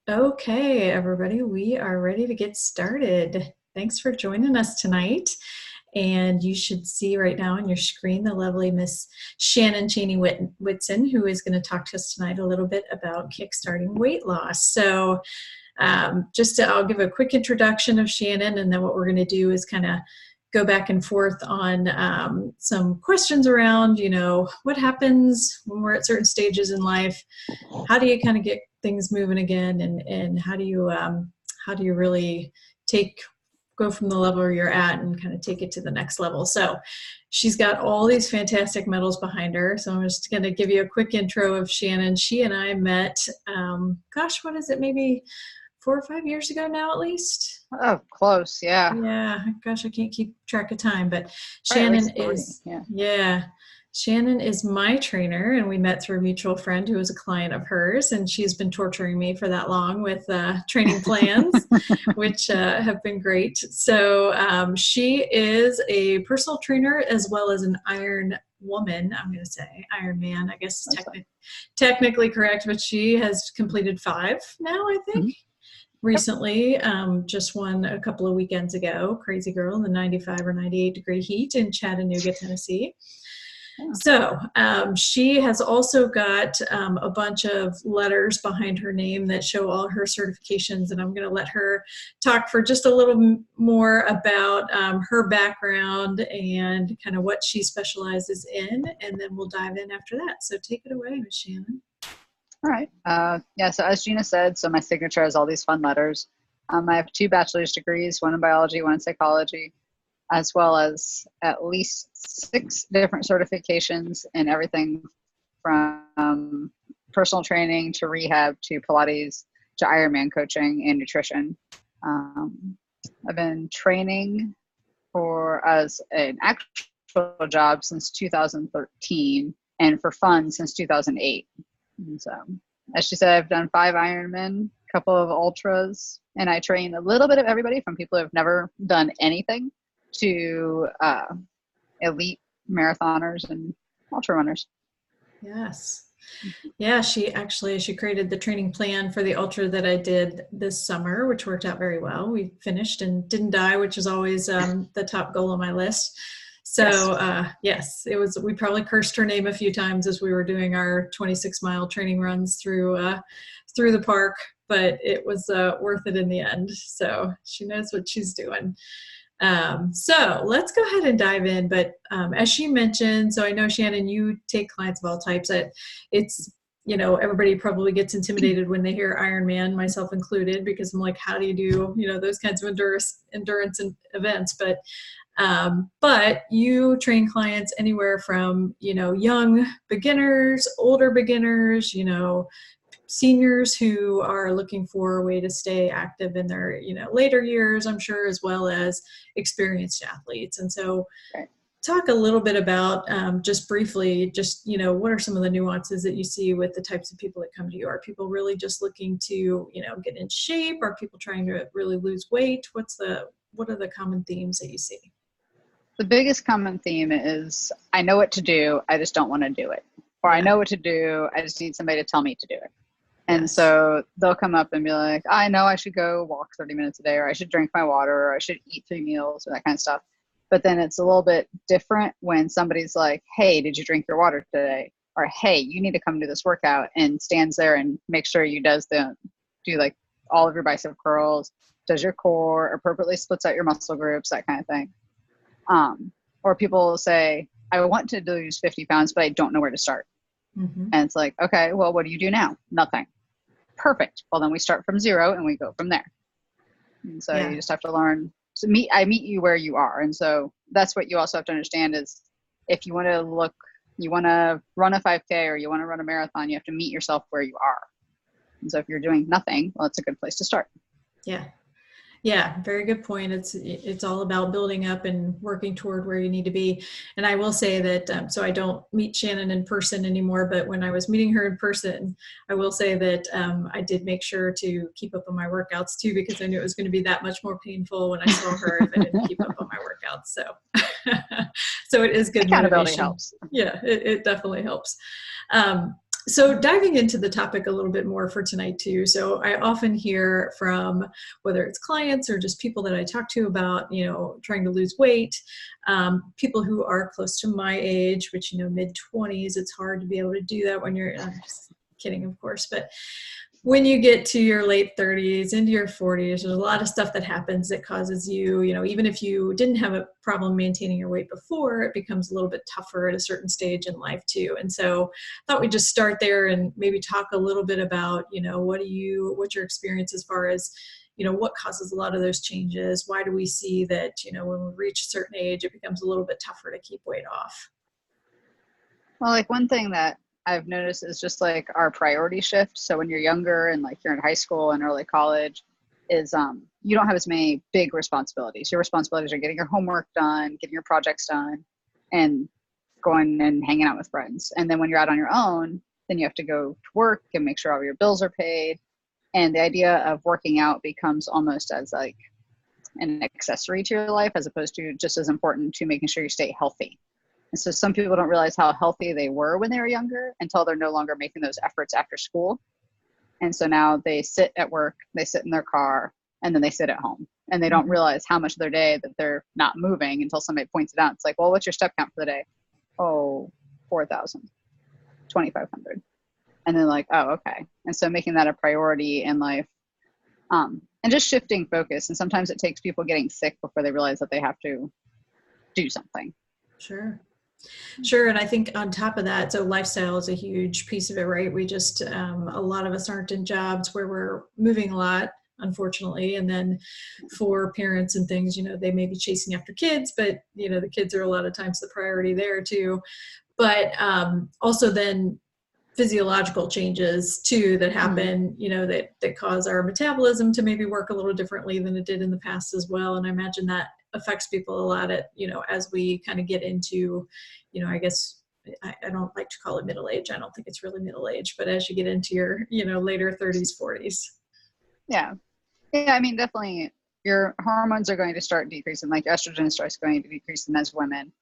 Okay, everybody, we are ready to get started. Thanks for joining us tonight. And you should see right now on your screen the lovely Miss Shannon Cheney Whitson, who is going to talk to us tonight a little bit about kickstarting weight loss. So I'll give a quick introduction of Shannon, and then what we're going to do is kind of go back and forth on some questions around, what happens when we're at certain stages in life. How do you kind of get things moving again, and how do you really go from the level where you're at and kind of take it to the next level? So she's got all these fantastic medals behind her. So I'm just going to give you a quick intro of Shannon. She and I met, what is it, maybe 4 or 5 years ago now, at least? Oh, close. Yeah. Yeah. Gosh, I can't keep track of time, but Probably Shannon at least 3. is, Yeah. yeah. Shannon is my trainer, and we met through a mutual friend who was a client of hers, and she's been torturing me for that long with training plans, which have been great. So she is a personal trainer as well as an Iron woman. I'm going to say Iron Man, I guess is technically correct, but she has completed 5 now, I think. Mm-hmm. Recently, just won a couple of weekends ago. Crazy girl in the 95 or 98 degree heat in Chattanooga, Tennessee. Yeah. So she has also got a bunch of letters behind her name that show all her certifications, and I'm going to let her talk for just a little more about her background and kind of what she specializes in, and then we'll dive in after that. So take it away, Ms. Shannon. All right. So as Gina said, so my signature has all these fun letters. I have 2 bachelor's degrees, one in biology, one in psychology, as well as at least 6 different certifications in everything from personal training to rehab to Pilates to Ironman coaching and nutrition. I've been training as an actual job since 2013 and for fun since 2008. And so, as she said, I've done 5 Ironman, a couple of ultras, and I train a little bit of everybody from people who have never done anything to elite marathoners and ultra runners. Yes. Yeah, she created the training plan for the ultra that I did this summer, which worked out very well. We finished and didn't die, which is always the top goal on my list. So yes, it was. We probably cursed her name a few times as we were doing our 26-mile training runs through the park, but it was worth it in the end. So she knows what she's doing. So let's go ahead and dive in. But as she mentioned, so I know, Shannon, you take clients of all types. It's, everybody probably gets intimidated when they hear Ironman, myself included, because I'm like, how do you do, those kinds of endurance events? But you train clients anywhere from, young beginners, older beginners, seniors who are looking for a way to stay active in their, later years, I'm sure, as well as experienced athletes. And so talk a little bit about just briefly, what are some of the nuances that you see with the types of people that come to you? Are people really just looking to, get in shape? Are people trying to really lose weight? What are the common themes that you see? The biggest common theme is, I know what to do, I just don't want to do it. Or I know what to do, I just need somebody to tell me to do it. And so they'll come up and be like, I know I should go walk 30 minutes a day, or I should drink my water, or I should eat 3 meals, or that kind of stuff. But then it's a little bit different when somebody's like, hey, did you drink your water today? Or, hey, you need to come do this workout, and stands there and makes sure you do like all of your bicep curls, does your core, appropriately splits out your muscle groups, that kind of thing. Or people will say, I want to lose 50 pounds, but I don't know where to start. Mm-hmm. And it's like, okay, well, what do you do now? Nothing. Perfect. Well, then we start from 0 and we go from there. And so you just have to learn. So I meet you where you are. And so that's what you also have to understand is, if you want to run a 5K or you want to run a marathon, you have to meet yourself where you are. And so if you're doing nothing, well, it's a good place to start. Yeah. Yeah, very good point. It's all about building up and working toward where you need to be. And I will say that, so I don't meet Shannon in person anymore, but when I was meeting her in person, I will say that I did make sure to keep up on my workouts too, because I knew it was going to be that much more painful when I saw her if I didn't keep up on my workouts. So, so it is good Accountability motivation. helps. Yeah, it definitely helps. So diving into the topic a little bit more for tonight too. So I often hear from whether it's clients or just people that I talk to about, trying to lose weight, people who are close to my age, which, mid-20s, it's hard to be able to do that when I'm just kidding, of course, but when you get to your late 30s into your 40s, there's a lot of stuff that happens that causes you, even if you didn't have a problem maintaining your weight before, it becomes a little bit tougher at a certain stage in life too. And so I thought we'd just start there and maybe talk a little bit about, what's your experience as far as, what causes a lot of those changes? Why do we see that, when we reach a certain age, it becomes a little bit tougher to keep weight off? Well, like one thing that I've noticed is just like our priority shift. So when you're younger and like you're in high school and early college, is you don't have as many big responsibilities. Your responsibilities are getting your homework done, getting your projects done, and going and hanging out with friends. And then when you're out on your own, then you have to go to work and make sure all your bills are paid. And the idea of working out becomes almost as like an accessory to your life as opposed to just as important to making sure you stay healthy. And so some people don't realize how healthy they were when they were younger until they're no longer making those efforts after school. And so now they sit at work, they sit in their car, and then they sit at home. And they don't realize how much of their day that they're not moving until somebody points it out. It's like, well, what's your step count for the day? Oh, 4,000, 2,500. And they're like, oh, okay. And so making that a priority in life, and just shifting focus. And sometimes it takes people getting sick before they realize that they have to do something. Sure. Sure. And I think on top of that, so lifestyle is a huge piece of it, right? We just, a lot of us aren't in jobs where we're moving a lot, unfortunately. And then for parents and things, they may be chasing after kids, but, the kids are a lot of times the priority there too. But also then physiological changes too that happen, that cause our metabolism to maybe work a little differently than it did in the past as well. And I imagine that affects people a lot as we kind of get into, I guess I don't like to call it middle age. I don't think it's really middle age, but as you get into your, later 30s, 40s. Yeah. Yeah. I mean, definitely your hormones are going to start decreasing, like estrogen starts going to decrease in as women,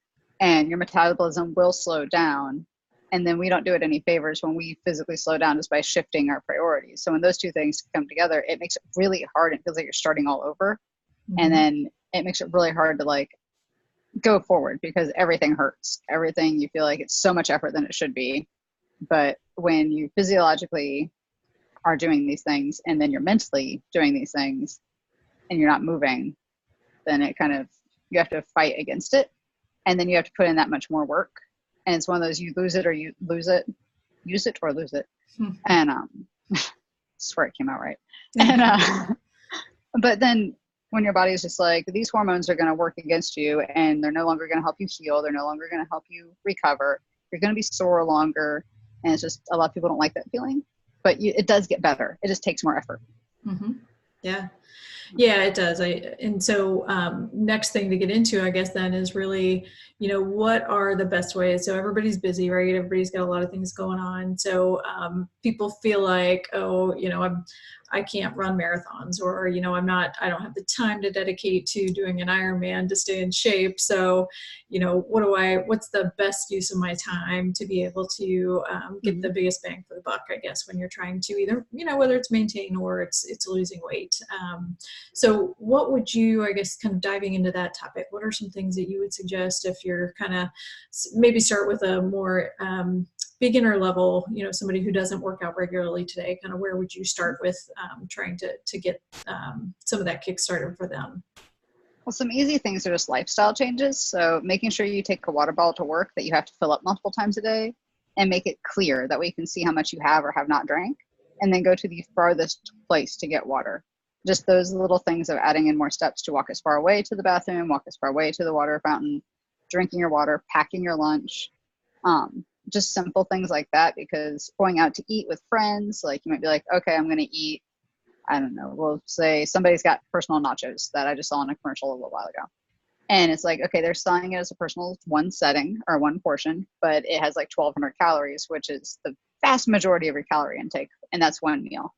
and your metabolism will slow down. And then we don't do it any favors when we physically slow down just by shifting our priorities. So when those two things come together, it makes it really hard. It feels like you're starting all over. Mm-hmm. And then it makes it really hard to like go forward because everything hurts. Everything, you feel like it's so much effort than it should be. But when you physiologically are doing these things and then you're mentally doing these things and you're not moving, then it kind of, you have to fight against it. And then you have to put in that much more work. And it's one of those, you lose it or you lose it, use it or lose it. And swear it came out right. And but then when your body is just like, these hormones are going to work against you and they're no longer going to help you heal, they're no longer going to help you recover, you're going to be sore longer. And it's just, a lot of people don't like that feeling, but it does get better. It just takes more effort. Mm-hmm. Yeah. Yeah, it does. And so next thing to get into, I guess, then is really, what are the best ways? So everybody's busy, right? Everybody's got a lot of things going on. So people feel like, oh, I can't run marathons, or, I don't have the time to dedicate to doing an Ironman to stay in shape. So, what's the best use of my time to be able to get the biggest bang for the buck, I guess, when you're trying to either, whether it's maintain or it's losing weight. So what would you, I guess, kind of diving into that topic, what are some things that you would suggest if you're kind of maybe start with a more beginner level, somebody who doesn't work out regularly today, kind of where would you start with trying to get some of that kick started for them? Well, some easy things are just lifestyle changes. So making sure you take a water bottle to work that you have to fill up multiple times a day and make it clear. That way you can see how much you have or have not drank, and then go to the farthest place to get water. Just those little things of adding in more steps to walk as far away to the bathroom, walk as far away to the water fountain, drinking your water, packing your lunch. Just simple things like that, because going out to eat with friends, like you might be like, okay, I'm going to eat, I don't know, we'll say somebody's got personal nachos that I just saw in a commercial a little while ago. And it's like, okay, they're selling it as a personal one setting or one portion, but it has like 1,200 calories, which is the vast majority of your calorie intake. And that's one meal.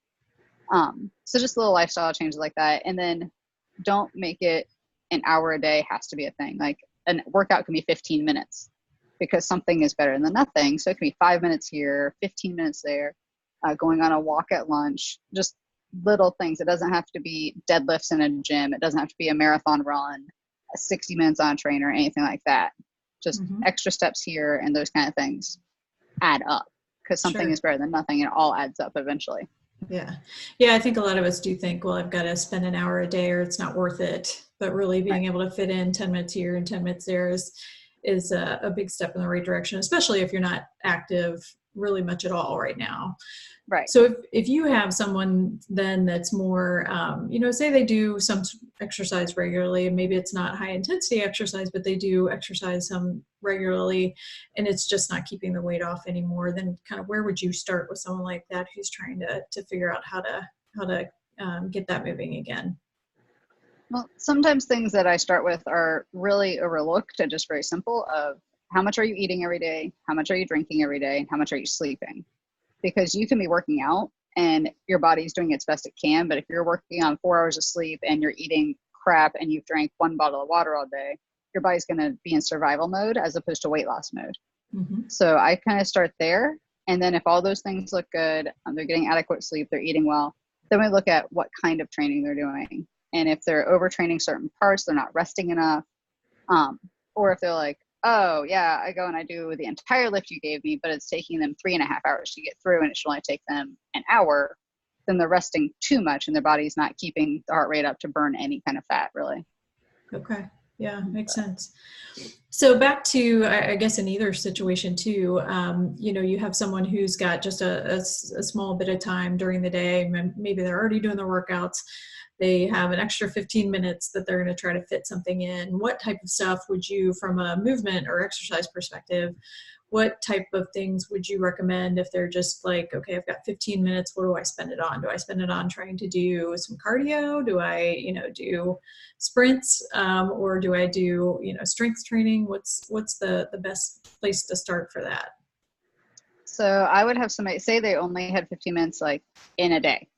So just little lifestyle changes like that. And then don't make it an hour a day has to be a thing. Like a workout can be 15 minutes. because something is better than nothing. So it can be 5 minutes here, 15 minutes there, going on a walk at lunch, just little things. It doesn't have to be deadlifts in a gym. It doesn't have to be a marathon run, 60 minutes on a trainer, anything like that. Just extra steps here and those kind of things add up, because something is better than nothing, and it all adds up eventually. Yeah. Yeah. I think a lot of us do think, well, I've got to spend an hour a day or it's not worth it. But really being able to fit in 10 minutes here and 10 minutes there is a big step in the right direction, especially if you're not active really much at all right now. Right. So if you have someone then that's more, say they do some exercise regularly, and maybe it's not high intensity exercise, but they do exercise some regularly, and it's just not keeping the weight off anymore, then kind of where would you start with someone like that who's trying to figure out how to get that moving again? Well, sometimes things that I start with are really overlooked and just very simple of how much are you eating every day? How much are you drinking every day? And how much are you sleeping? Because you can be working out and your body's doing its best it can. But if you're working on 4 hours of sleep and you're eating crap and you've drank 1 bottle of water all day, your body's going to be in survival mode as opposed to weight loss mode. So I kind of start there. And then if all those things look good, they're getting adequate sleep, they're eating well, then we look at what kind of training they're doing. And if they're overtraining certain parts, they're not resting enough. Or if they're like, oh yeah, I go and I do the entire lift you gave me, but it's taking them 3.5 hours to get through and it should only take them an hour, then they're resting too much and their body's not keeping the heart rate up to burn any kind of fat, really. Okay. Yeah, makes sense. So back to, I guess in either situation too, you have someone who's got just a small bit of time during the day. Maybe they're already doing their workouts. They have an extra 15 minutes that they're going to try to fit something in. What type of stuff would you, from a movement or exercise perspective, what type of things would you recommend if they're just like, okay, I've got 15 minutes, what do I spend it on? Do I spend it on trying to do some cardio? Do I, do sprints, or do I do, strength training? What's the best place to start for that? So I would have somebody say they only had 15 minutes like in a day.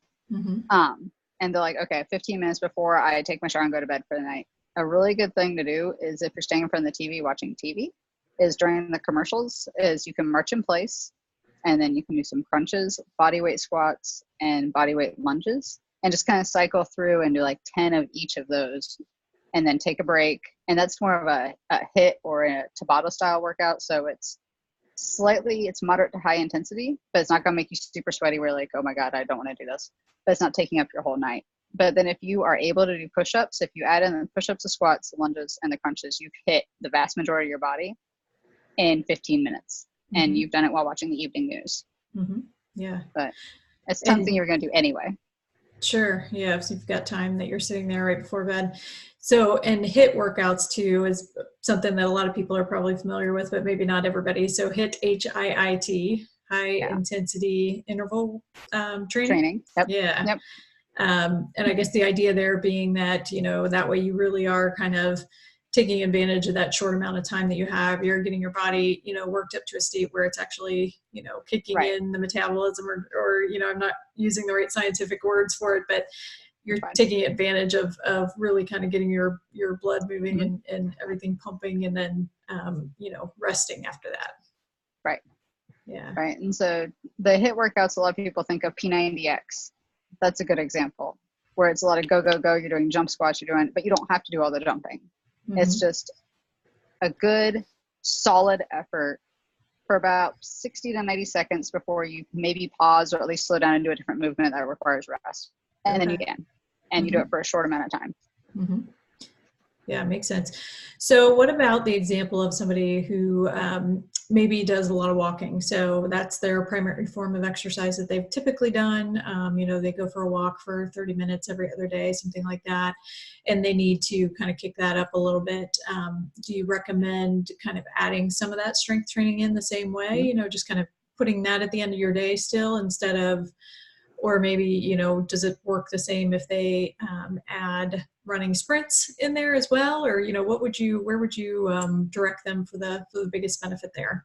And they're like, okay, 15 minutes before I take my shower and go to bed for the night. A really good thing to do is if you're staying in front of the TV watching TV, is during the commercials, is you can march in place and then you can do some crunches, body weight squats, and body weight lunges, and just kind of cycle through and do like 10 of each of those and then take a break. And that's more of a HIIT or a Tabata style workout. So it's moderate to high intensity, but it's not going to make you super sweaty where you're like, oh my God, I don't want to do this. But it's not taking up your whole night. But then if you are able to do push-ups, if you add in the push-ups, the squats, the lunges, and the crunches, you've hit the vast majority of your body in 15 minutes. And you've done it while watching the evening news. Yeah. But it's something you're going to do anyway. Sure. Yeah. If you've got time that you're sitting there right before bed. So, and HIIT workouts too is something that a lot of people are probably familiar with, but maybe not everybody. So HIIT, HIIT, high intensity interval training. Yep. Yeah. Yep. And I guess the idea there being that, that way you really are kind of taking advantage of that short amount of time that you have. You're getting your body, worked up to a state where it's actually, kicking in the metabolism or, I'm not using the right scientific words for it, but you're taking advantage of really kind of getting your blood moving and everything pumping and then, resting after that. Right. Yeah. Right. And so the HIIT workouts, a lot of people think of P90X. That's a good example where it's a lot of go, go, go. You're doing jump squats, but you don't have to do all the jumping. It's just a good, solid effort for about 60 to 90 seconds before you maybe pause or at least slow down and do a different movement that requires rest. And then you can. And you do it for a short amount of time. Yeah, makes sense. So what about the example of somebody who maybe does a lot of walking? So that's their primary form of exercise that they've typically done. They go for a walk for 30 minutes every other day, something like that. And they need to kind of kick that up a little bit. Do you recommend kind of adding some of that strength training in the same way, just kind of putting that at the end of your day still instead of, or maybe, does it work the same if they add running sprints in there as well? Or, where would you direct them for the biggest benefit there?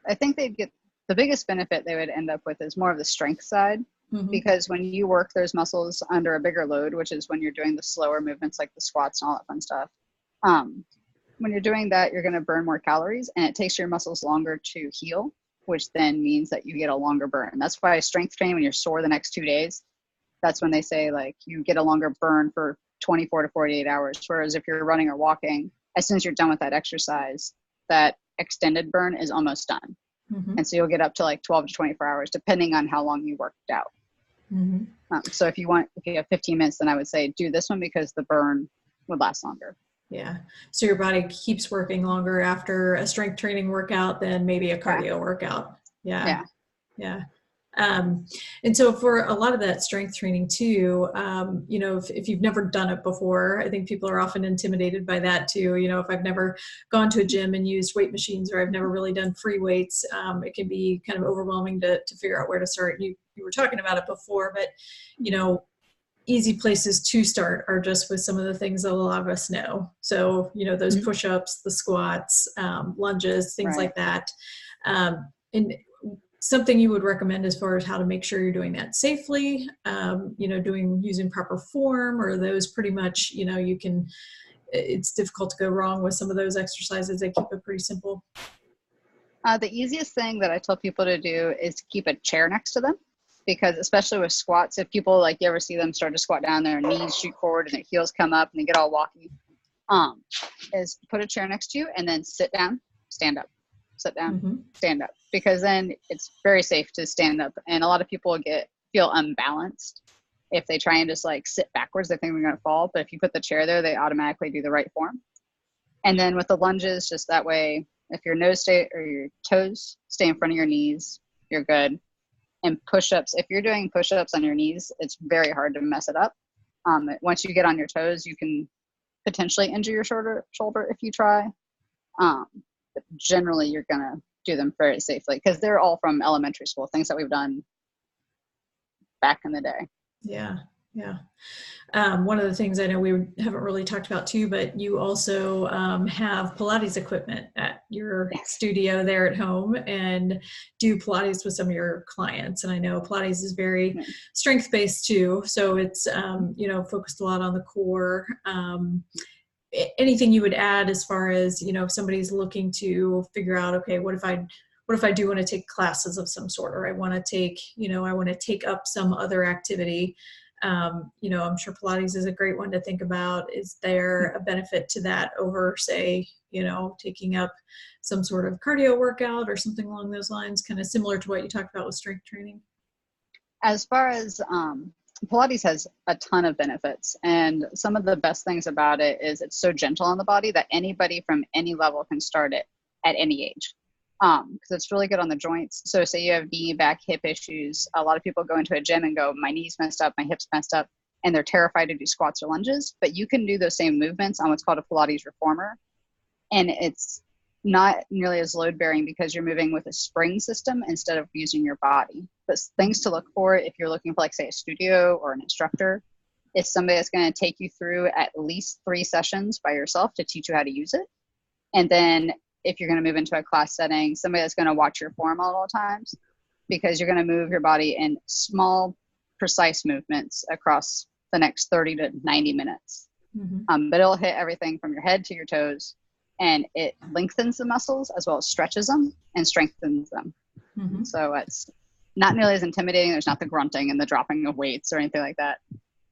I think they'd get the biggest benefit they would end up with is more of the strength side, because when you work those muscles under a bigger load, which is when you're doing the slower movements like the squats and all that fun stuff, when you're doing that, you're going to burn more calories, and it takes your muscles longer to heal, which then means that you get a longer burn. That's why strength training, when you're sore the next 2 days, that's when they say like you get a longer burn for 24 to 48 hours. Whereas if you're running or walking, as soon as you're done with that exercise, that extended burn is almost done. Mm-hmm. And so you'll get up to like 12 to 24 hours, depending on how long you worked out. Mm-hmm. So if you have 15 minutes, then I would say do this one because the burn would last longer. Yeah. So your body keeps working longer after a strength training workout than maybe a cardio workout. Yeah. Yeah. And so for a lot of that strength training too, if you've never done it before, I think people are often intimidated by that too. If I've never gone to a gym and used weight machines, or I've never really done free weights, it can be kind of overwhelming to figure out where to start. You were talking about it before, but, easy places to start are just with some of the things that a lot of us know. So, those push-ups, the squats, lunges, things like that. And something you would recommend as far as how to make sure you're doing that safely, using proper form, or those pretty much, it's difficult to go wrong with some of those exercises. They keep it pretty simple. The easiest thing that I tell people to do is keep a chair next to them, because especially with squats, if people you ever see them start to squat down, their knees shoot forward and their heels come up and they get all walky, is put a chair next to you and then sit down, stand up, sit down, stand up, because then it's very safe to stand up. And a lot of people feel unbalanced if they try and just sit backwards. They think they're going to fall, but if you put the chair there, they automatically do the right form. And then with the lunges, just that way, if your your toes stay in front of your knees, you're good. And push-ups, if you're doing push-ups on your knees, it's very hard to mess it up. Once you get on your toes, you can potentially injure your shoulder if you try. But generally, you're going to do them very safely because they're all from elementary school, things that we've done back in the day. Yeah. Yeah. One of the things I know we haven't really talked about too, but you also have Pilates equipment at your studio there at home and do Pilates with some of your clients. And I know Pilates is very strength-based too. So it's, focused a lot on the core. Anything you would add as far as, if somebody's looking to figure out, okay, what if I do want to take classes of some sort, or I want to take up some other activity. I'm sure Pilates is a great one to think about. Is there a benefit to that over, say, taking up some sort of cardio workout or something along those lines, kind of similar to what you talked about with strength training? As far as Pilates has a ton of benefits, and some of the best things about it is it's so gentle on the body that anybody from any level can start it at any age. Because it's really good on the joints. So say you have knee, back, hip issues. A lot of people go into a gym and go, my knee's messed up, my hip's messed up, and they're terrified to do squats or lunges. But you can do those same movements on what's called a Pilates reformer. And it's not nearly as load bearing because you're moving with a spring system instead of using your body. But things to look for if you're looking for, say, a studio or an instructor, is somebody that's going to take you through at least 3 sessions by yourself to teach you how to use it. And then if you're going to move into a class setting, somebody that's going to watch your form at all times, because you're going to move your body in small, precise movements across the next 30 to 90 minutes. But it'll hit everything from your head to your toes, and it lengthens the muscles as well as stretches them and strengthens them. So it's not nearly as intimidating. There's not the grunting and the dropping of weights or anything like that.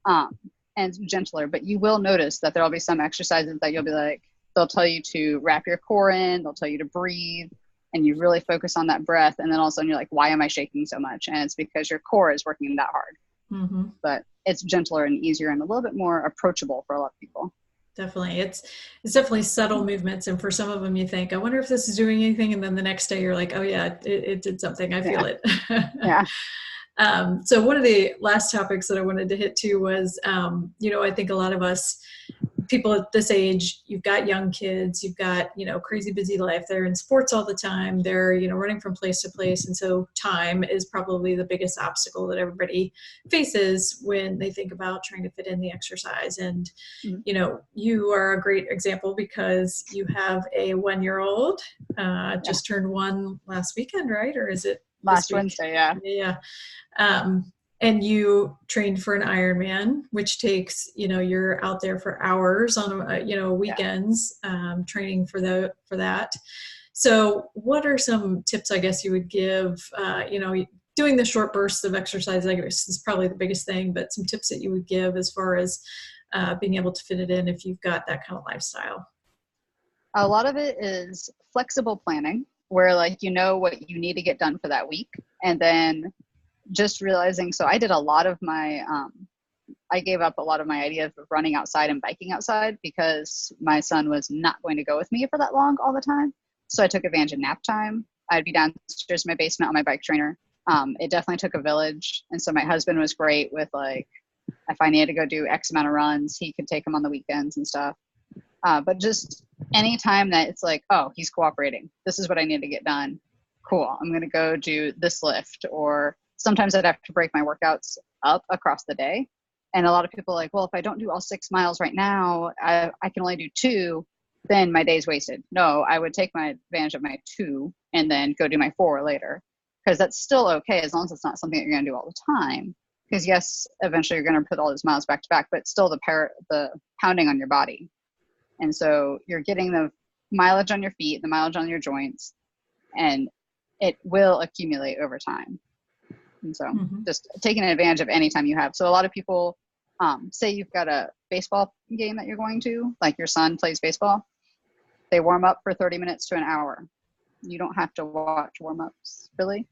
And it's gentler, but you will notice that there'll be some exercises that you'll be like, they'll tell you to wrap your core in, they'll tell you to breathe, and you really focus on that breath. And then all of a sudden you're like, why am I shaking so much? And it's because your core is working that hard. But it's gentler and easier and a little bit more approachable for a lot of people. Definitely. It's definitely subtle movements. And for some of them, you think, I wonder if this is doing anything. And then the next day you're like, oh yeah, it did something. I feel it. So one of the last topics that I wanted to hit to was, I think a lot of us, people at this age, you've got young kids, you've got, crazy busy life. They're in sports all the time. They're, running from place to place. And so time is probably the biggest obstacle that everybody faces when they think about trying to fit in the exercise. And, you are a great example because you have a 1-year-old, just turned 1 last weekend, right? Or is it last Wednesday? Yeah. Yeah. and you trained for an Ironman, which takes, you're out there for hours on, Yeah. weekends, training for that. So what are some tips, I guess, you would give, doing the short bursts of exercise, I guess, is probably the biggest thing, but some tips that you would give as far as being able to fit it in if you've got that kind of lifestyle? A lot of it is flexible planning, where like you know what you need to get done for that week, and then just realizing. So I did a lot of my I gave up a lot of my ideas of running outside and biking outside because my son was not going to go with me for that long all the time. So I took advantage of nap time. I'd be downstairs in my basement on my bike trainer. It definitely took a village. And so my husband was great with like, if I needed to go do X amount of runs, he could take them on the weekends and stuff. But just any time that it's like, oh, he's cooperating. This is what I need to get done. Cool. I'm going to go do this lift. Or sometimes I'd have to break my workouts up across the day. And a lot of people are like, well, if I don't do all 6 miles right now, I can only do 2, then my day's wasted. No, I would take my advantage of my 2 and then go do my 4 later. Because that's still okay as long as it's not something that you're going to do all the time. Because yes, eventually you're going to put all those miles back to back, but still the pounding on your body. And so you're getting the mileage on your feet, the mileage on your joints, and it will accumulate over time. And so just taking advantage of any time you have. So a lot of people say you've got a baseball game that you're going to, like your son plays baseball. They warm up for 30 minutes to an hour. You don't have to watch warm-ups, really.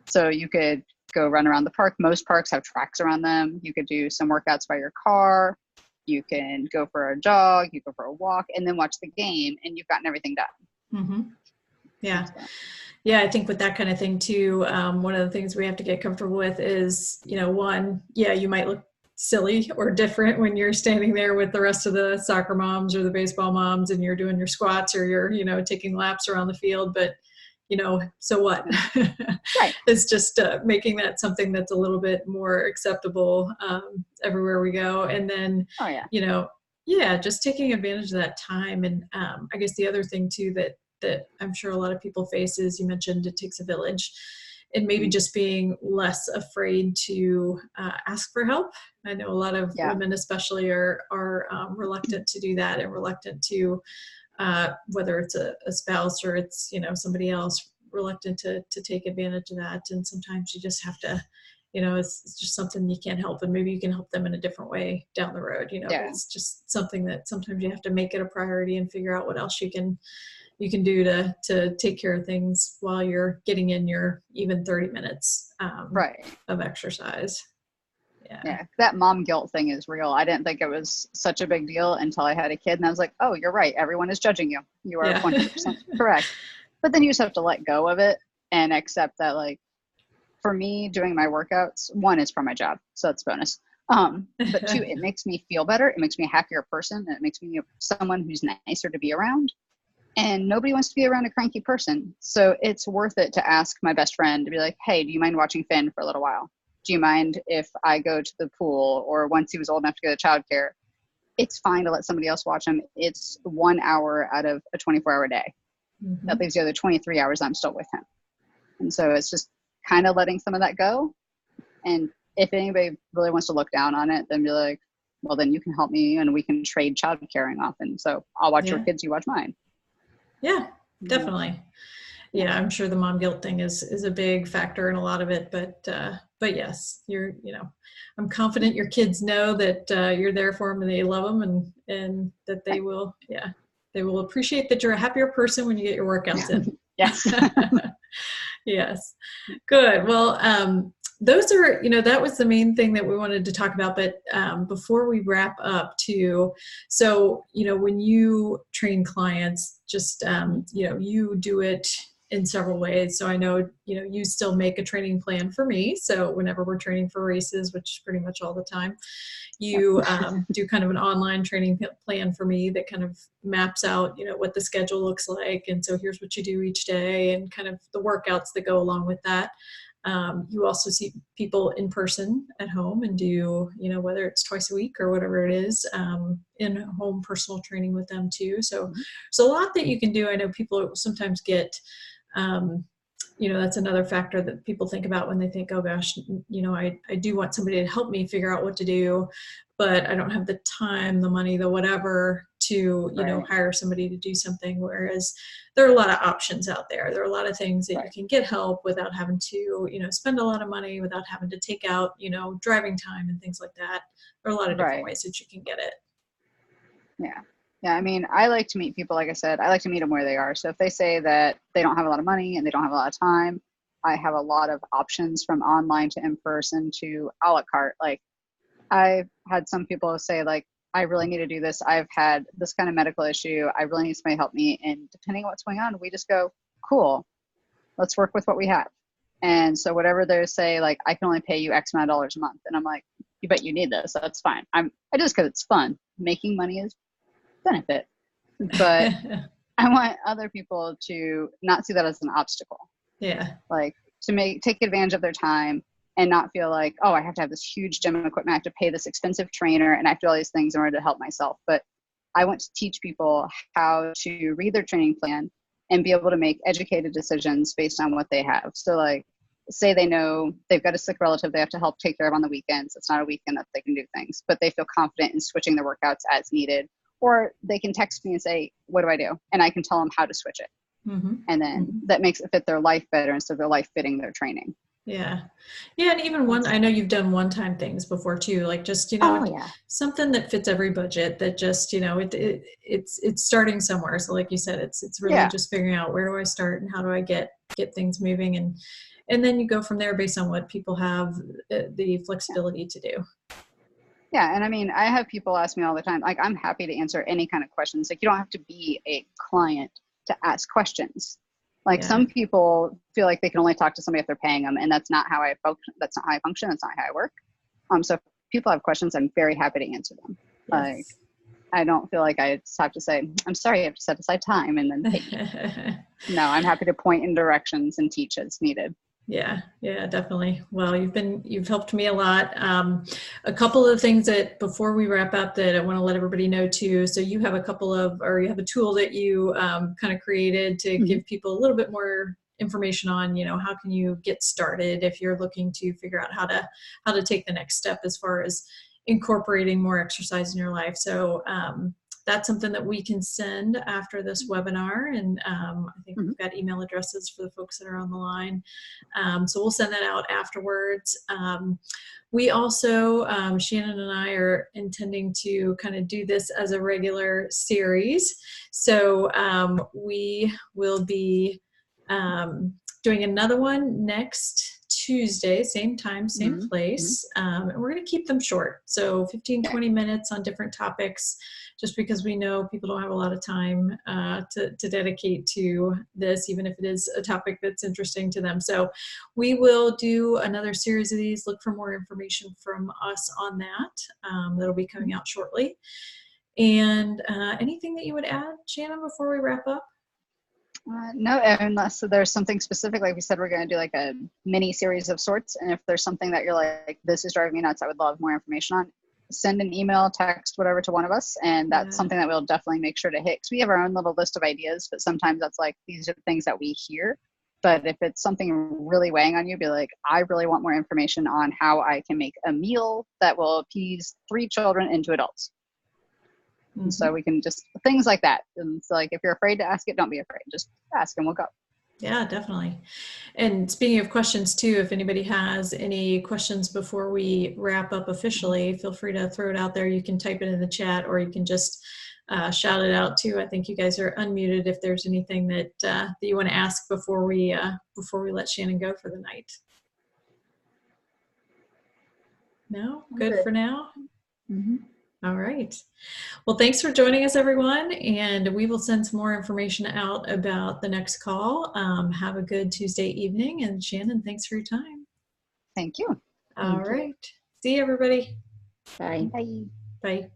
So you could go run around the park. Most parks have tracks around them. You could do some workouts by your car. You can go for a jog, you go for a walk, and then watch the game, and you've gotten everything done. Mm-hmm. Yeah. Yeah, I think with that kind of thing too, one of the things we have to get comfortable with is, one, yeah, you might look silly or different when you're standing there with the rest of the soccer moms or the baseball moms and you're doing your squats or you're, taking laps around the field, but so what? Right. It's just making that something that's a little bit more acceptable everywhere we go. And then, Oh, yeah. Yeah, just taking advantage of that time. And I guess the other thing too that I'm sure a lot of people face is, you mentioned it takes a village, and maybe just being less afraid to ask for help. I know a lot of women especially are reluctant to do that, and reluctant to whether it's a spouse or it's somebody else, reluctant to take advantage of that. And sometimes you just have to, it's just something you can't help, and maybe you can help them in a different way down the road. It's just something that sometimes you have to make it a priority and figure out what else you can do to take care of things while you're getting in your even 30 minutes of exercise. Yeah, that mom guilt thing is real. I didn't think it was such a big deal until I had a kid, and I was like, oh, you're right. Everyone is judging you. You are 100% correct. But then you just have to let go of it and accept that, like, for me, doing my workouts, one, is for my job, so that's bonus. But two, it makes me feel better. It makes me a happier person. And it makes me someone who's nicer to be around. And nobody wants to be around a cranky person. So it's worth it to ask my best friend to be like, hey, do you mind watching Finn for a little while? Do you mind if I go to the pool? Or once he was old enough to go to childcare, it's fine to let somebody else watch him. It's 1 hour out of a 24-hour day. That leaves the other 23 hours I'm still with him. And so it's just kind of letting some of that go. And if anybody really wants to look down on it, then be like, well, then you can help me and we can trade child caring often. So I'll watch your kids, you watch mine. Yeah, definitely. Yeah, I'm sure the mom guilt thing is a big factor in a lot of it, but yes, I'm confident your kids know that you're there for them and they love them, and that they will appreciate that you're a happier person when you get your workouts in. Yes. Yes. Good. Well, those are, that was the main thing that we wanted to talk about. But before we wrap up too, so, when you train clients, just, you do it in several ways. So I know, you still make a training plan for me. So whenever we're training for races, which is pretty much all the time, you do kind of an online training plan for me that kind of maps out, what the schedule looks like. And so here's what you do each day and kind of the workouts that go along with that. You also see people in person at home and do, whether it's twice a week or whatever it is, in-home personal training with them too. So a lot that you can do. I know people sometimes get that's another factor that people think about when they think, oh gosh, I do want somebody to help me figure out what to do, but I don't have the time, the money, the whatever to, Right. hire somebody to do something. Whereas there are a lot of options out there. There are a lot of things that you can get help without having to, spend a lot of money, without having to take out, driving time and things like that. There are a lot of different ways that you can get it. Yeah. Yeah. I mean, I like to meet people, like I said, I like to meet them where they are. So if they say that they don't have a lot of money and they don't have a lot of time, I have a lot of options from online to in person to a la carte. Like I've had some people say like, I really need to do this. I've had this kind of medical issue. I really need somebody to help me. And depending on what's going on, we just go, cool, let's work with what we have. And so whatever they say, like, I can only pay you X amount of dollars a month. And I'm like, you bet you need this. That's fine. I just, cause it's fun. Making money is benefit, but I want other people to not see that as an obstacle. Yeah. Like to take advantage of their time and not feel like, oh, I have to have this huge gym equipment. I have to pay this expensive trainer and I have to do all these things in order to help myself. But I want to teach people how to read their training plan and be able to make educated decisions based on what they have. So like, say they know they've got a sick relative they have to help take care of on the weekends. It's not a weekend that they can do things, but they feel confident in switching their workouts as needed. Or they can text me and say, what do I do? And I can tell them how to switch it. Mm-hmm. And then that makes it fit their life better instead of their life fitting their training. Yeah. Yeah. And even I know you've done one-time things before too, like just, something that fits every budget that just, it's starting somewhere. So like you said, it's really just figuring out where do I start and how do I get things moving. And then you go from there based on what people have the flexibility to do. Yeah. And I mean, I have people ask me all the time, like, I'm happy to answer any kind of questions. Like, you don't have to be a client to ask questions. Like some people feel like they can only talk to somebody if they're paying them. And that's not how I function. That's not how I function. That's not how I work. So if people have questions, I'm very happy to answer them. Yes. Like, I don't feel like I just have to say, I'm sorry, I have to set aside time and then pay you. No, I'm happy to point in directions and teach as needed. Yeah, definitely. Well, you've helped me a lot. A couple of things that before we wrap up that I want to let everybody know too. So you have you have a tool that you kind of created to give people a little bit more information on, how can you get started if you're looking to figure out how to take the next step as far as incorporating more exercise in your life. So that's something that we can send after this webinar. And I think we've got email addresses for the folks that are on the line. So we'll send that out afterwards. We also, Shannon and I are intending to kind of do this as a regular series. So we will be doing another one next Tuesday, same time, same place. And we're going to keep them short. So 15, 20 minutes on different topics, just because we know people don't have a lot of time to dedicate to this, even if it is a topic that's interesting to them. So we will do another series of these. Look for more information from us on that. That'll be coming out shortly. And anything that you would add, Shannon, before we wrap up? No, unless there's something specific, like we said, we're going to do like a mini series of sorts. And if there's something that you're like, this is driving me nuts, I would love more information on, send an email, text, whatever to one of us. And that's something that we'll definitely make sure to hit. Because we have our own little list of ideas, but sometimes that's like, these are the things that we hear. But if it's something really weighing on you, be like, I really want more information on how I can make a meal that will appease 3 children and 2 adults. And so we can just, things like that. And so like, if you're afraid to ask it, don't be afraid. Just ask and we'll go. Yeah, definitely. And speaking of questions too, if anybody has any questions before we wrap up officially, feel free to throw it out there. You can type it in the chat or you can just shout it out too. I think you guys are unmuted if there's anything that you want to ask before we let Shannon go for the night. No? Good for now? All right. Well, thanks for joining us, everyone. And we will send some more information out about the next call. Have a good Tuesday evening. And Shannon, thanks for your time. Thank you. All right. See you, everybody. Bye. Bye. Bye.